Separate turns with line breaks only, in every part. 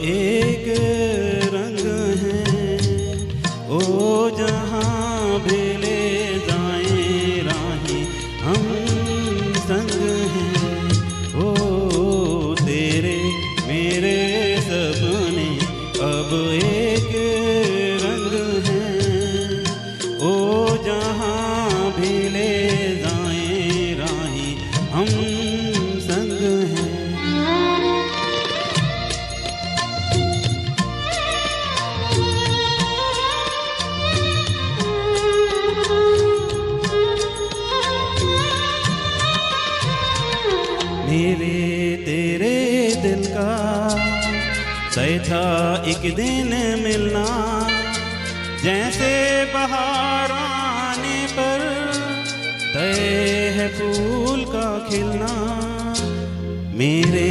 एक रंग है। ओ जहाँ भी ले जाएं राहें हम संग हैं। ओ तेरे मेरे सपने अब एक रंग है। ओ जहाँ भी ले जाएं राहें हम संग हैं। मेरे तेरे दिल का तय था एक दिन मिलना, जैसे बहार आने पर तय है फूल का खिलना। मेरे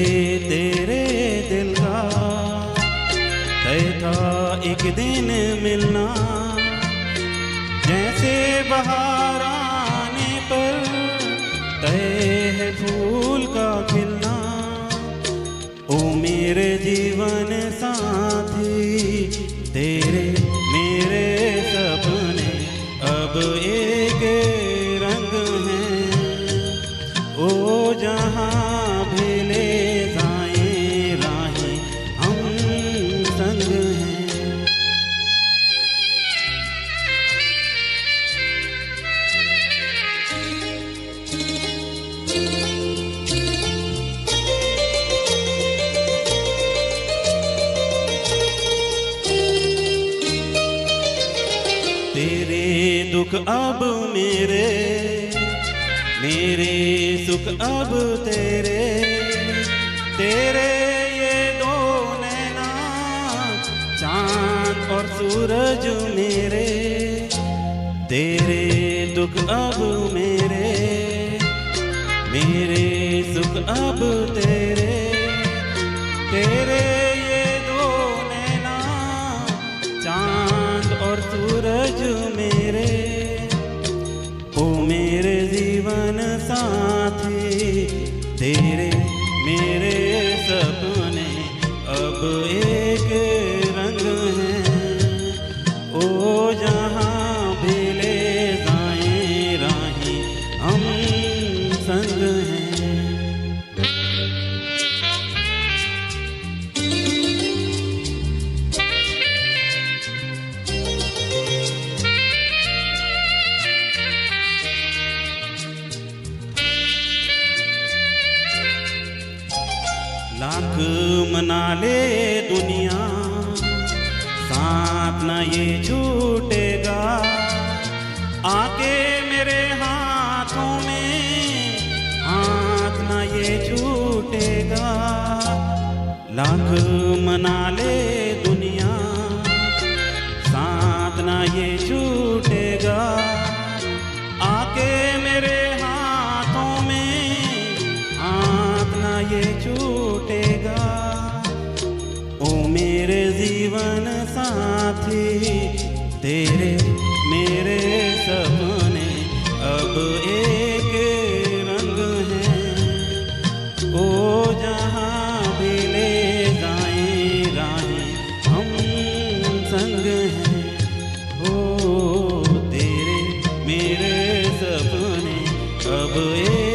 तेरे दिल का तय था एक दिन मिलना, जैसे बहार आने पर तय है फूल का खिलना। ओ मेरे जीवन साथी तेरे मेरे सपने अब एक रंग हैं। ओ जहाँ भी ले जाएं राहें हम संग हैं। तेरे दुख अब मेरे, मेरे सुख अब तेरे। तेरे ये दो नैना चांद और सूरज मेरे। तेरे दुख अब मेरे, मेरे सुख अब तेरे। तेरे ये दो नैना चांद और सूरज मेरे। ओ मेरे जीवन साथी तेरे मेरे सपने अब एक रंग हैं। ओ जहाँ भी ले जाएं राहें हम संग हैं। लाख मना ले दुनिया साथ न ये छूटेगा। आके मेरे हाथों में हाथ न ये छूटेगा। लाख मना ले दुनिया साथ न ये छूटेगा। आके मेरे हाथों में हाथ न ये छूटेगा। ओ मेरे जीवन साथी तेरे मेरे सपने अब एक रंग हैं। ओ जहाँ भी ले जाएं राहें हम संग हैं। ओ तेरे मेरे सपने अब एक